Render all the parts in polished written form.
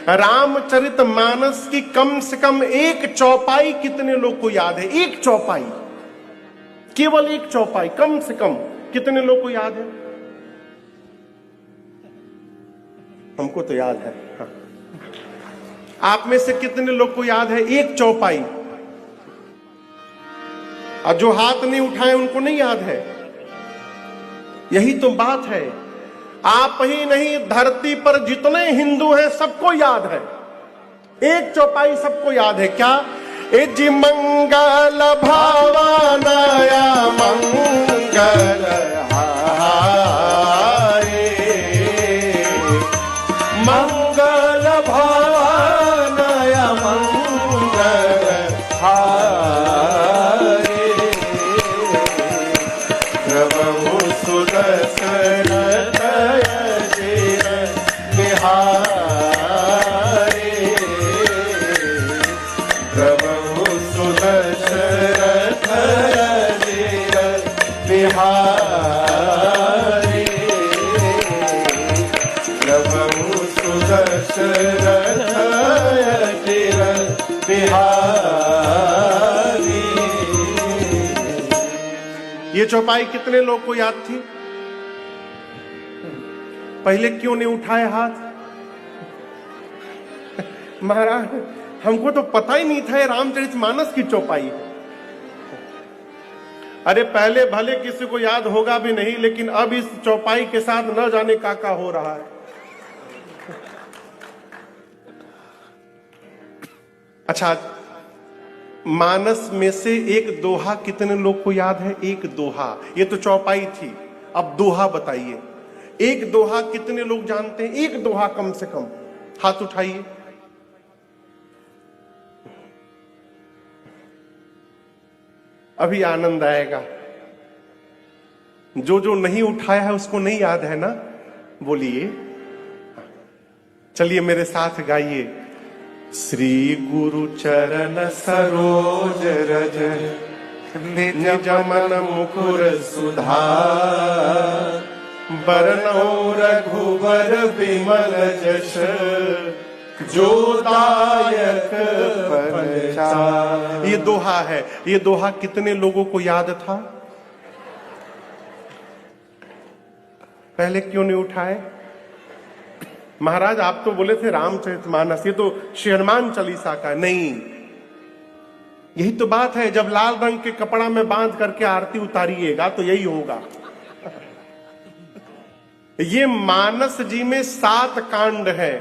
रामचरितमानस की कम से कम एक चौपाई कितने लोग को याद है? एक चौपाई, केवल एक चौपाई, कम से कम कितने लोग को याद है? हमको तो याद है। हाँ। आप में से कितने लोग को याद है एक चौपाई? और जो हाथ नहीं उठाए उनको नहीं याद है। यही तो बात है। आप ही नहीं, धरती पर जितने हिंदू हैं सबको याद है। एक चौपाई सबको याद है। क्या? ए जी मंगल भावनाया मंगल हारे, मंगल भावनाया मंगल हारे, प्रभु सुदशरथ अजिर बिहारे, प्रभु सुदशरथ अजिर बिहारे, प्रभु सुदशरथ अजिर बिहारी। ये चौपाई कितने लोग को याद थी? पहले क्यों नहीं उठाए हाथ? महाराज, हमको तो पता ही नहीं था ये रामचरितमानस की चौपाई है। अरे पहले भले किसी को याद होगा भी नहीं, लेकिन अब इस चौपाई के साथ न जाने का हो रहा है। अच्छा, मानस में से एक दोहा कितने लोग को याद है? एक दोहा, ये तो चौपाई थी, अब दोहा बताइए। एक दोहा कितने लोग जानते हैं? एक दोहा कम से कम हाथ उठाइए। अभी आनंद आएगा। जो जो नहीं उठाया है उसको नहीं याद है ना? बोलिए, चलिए मेरे साथ गाइए। श्री गुरु चरण सरोज रज निज मन मुकुर सुधार, बरनौ रघुबर विमल जस जो दायक फलचार। ये दोहा है। ये दोहा कितने लोगों को याद था? पहले क्यों नहीं उठाए? महाराज, आप तो बोले थे रामचरितमानस, ये तो हनुमान चालीसा का। नहीं, यही तो बात है। जब लाल रंग के कपड़ा में बांध करके आरती उतारिएगा तो यही होगा। ये मानस जी में 7 कांड है।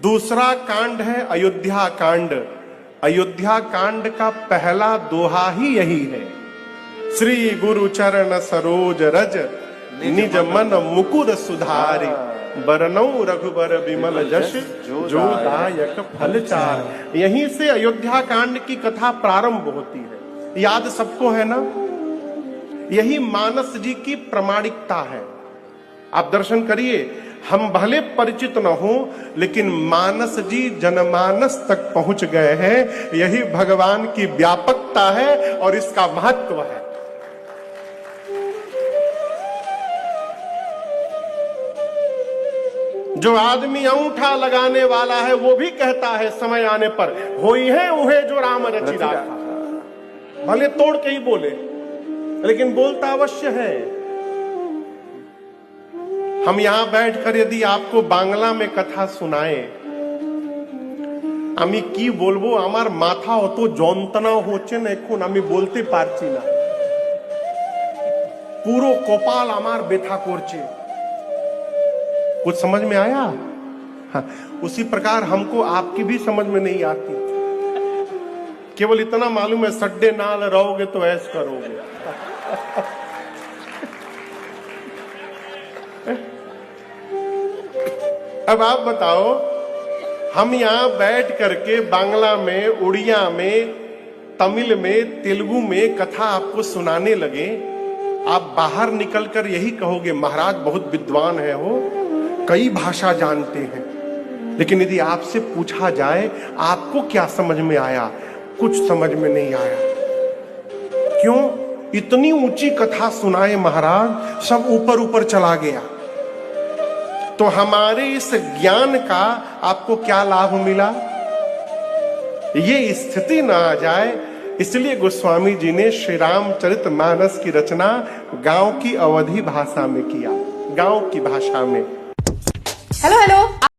दूसरा कांड है अयोध्या कांड। अयोध्या कांड का पहला दोहा ही यही है। श्री गुरु चरण सरोज रज निज मन मुकुर सुधारी, बरनौ रघुबर विमल जस जो दायक फलचार। यहीं से अयोध्या कांड की कथा प्रारंभ होती है। याद सबको है ना? यही मानस जी की प्रामाणिकता है। आप दर्शन करिए, हम भले परिचित न हो, लेकिन मानस जी जनमानस तक पहुंच गए हैं। यही भगवान की व्यापकता है और इसका महत्व है। जो आदमी अंगूठा लगाने वाला है वो भी कहता है समय आने पर, होई है उहे जो राम रचि राखा। भले तोड़ के ही बोले, लेकिन बोलता अवश्य है। हम यहां बैठकर यदि आपको बांग्ला में कथा सुनाए, আমি কি বলবো, আমার মাথা অত যন্ত্রণা হচ্ছে না এখন, আমি বলতে পারছি না। পুরো কপাল আমার ব্যথা করছে। कुछ समझ में आया? हाँ, उसी प्रकार हमको आपकी भी समझ में नहीं आती। केवल इतना मालूम है, सड्डे नाल रहोगे तो ऐश करोगे। अब आप बताओ, हम यहां बैठ करके बांग्ला में, उड़िया में, तमिल में, तेलुगु में कथा आपको सुनाने लगे, आप बाहर निकलकर यही कहोगे महाराज बहुत विद्वान है हो, कई भाषा जानते हैं। लेकिन यदि आपसे पूछा जाए आपको क्या समझ में आया, कुछ समझ में नहीं आया। क्यों? इतनी ऊंची कथा सुनाए महाराज, सब ऊपर ऊपर चला गया। तो हमारे इस ज्ञान का आपको क्या लाभ मिला, ये स्थिति ना आ जाए, इसलिए गोस्वामी जी ने श्री रामचरितमानस की रचना गांव की अवधी भाषा में किया, गांव की भाषा में। Hello hello,